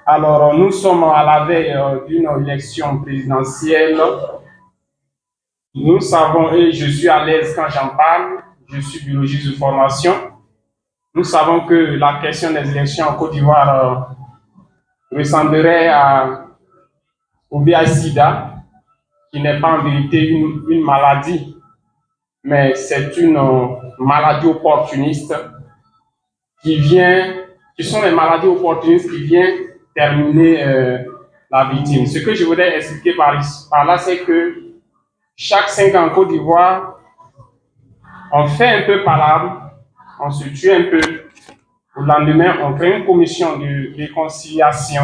Alors, nous sommes à la veille d'une élection présidentielle. Nous savons, et je suis à l'aise quand j'en parle, je suis biologiste de formation. Nous savons que la question des élections en Côte d'Ivoire ressemblerait au VIH-Sida, qui n'est pas en vérité une maladie, mais c'est une maladie opportuniste qui sont les maladies opportunistes qui viennent terminer la victime. Ce que je voudrais expliquer par là, c'est que chaque 5 ans en Côte d'Ivoire, on fait un peu palabre, on se tue un peu. Le lendemain, on crée une commission de réconciliation.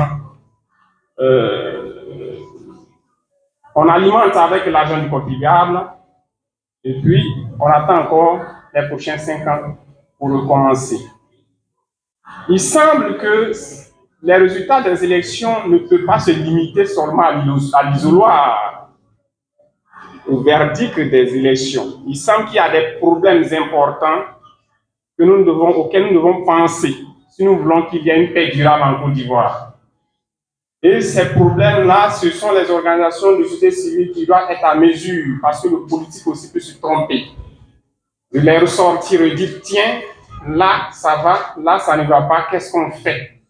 On alimente avec l'argent du contribuable et puis on attend encore les prochains 5 ans pour recommencer. Il semble que les résultats des élections ne peuvent pas se limiter seulement à l'isoloir, au verdict des élections. Il semble qu'il y a des problèmes importants auxquels nous devons penser si nous voulons qu'il y ait une paix durable en Côte d'Ivoire. Et ces problèmes-là, ce sont les organisations de société civile qui doivent être à mesure, parce que le politique aussi peut se tromper. De les ressortir et dire, tiens, là, ça va, là, ça ne va pas, qu'est-ce qu'on fait?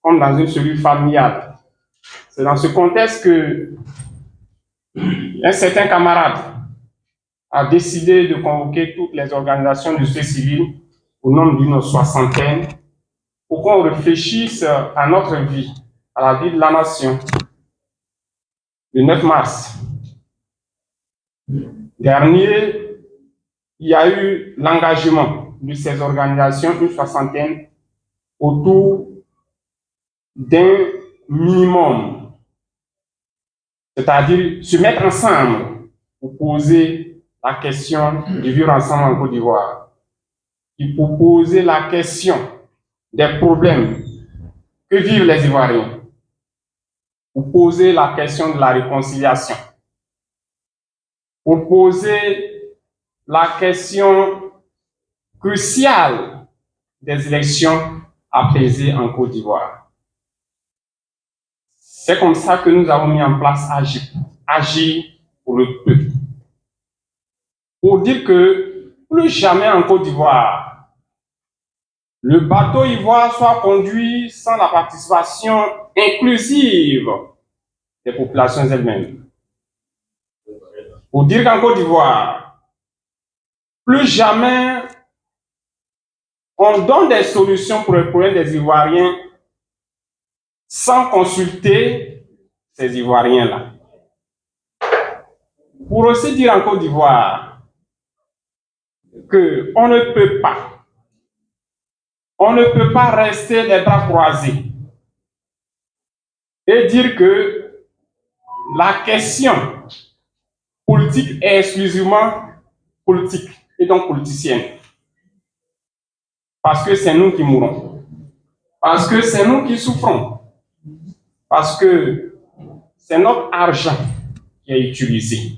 Comme dans une cellule familiale. C'est dans ce contexte que un certain camarade a décidé de convoquer toutes les organisations de société civile au nombre d'une soixantaine pour qu'on réfléchisse à notre vie, à la vie de la nation. Le 9 mars dernier, il y a eu l'engagement de ces organisations, une soixantaine, autour d'un minimum, c'est-à-dire se mettre ensemble pour poser la question de vivre ensemble en Côte d'Ivoire, et pour poser la question des problèmes que vivent les Ivoiriens, pour poser la question de la réconciliation, pour poser la question cruciale des élections apaisées en Côte d'Ivoire. C'est comme ça que nous avons mis en place Agir pour le peuple. Pour dire que plus jamais en Côte d'Ivoire, le bateau ivoire soit conduit sans la participation inclusive des populations elles-mêmes. Pour dire qu'en Côte d'Ivoire, plus jamais on donne des solutions pour les problèmes des Ivoiriens sans consulter ces Ivoiriens-là. Pour aussi dire en Côte d'Ivoire qu'on ne peut pas rester les bras croisés et dire que la question politique est exclusivement politique et donc politicienne. Parce que c'est nous qui mourons. Parce que c'est nous qui souffrons. Parce que c'est notre argent qui est utilisé.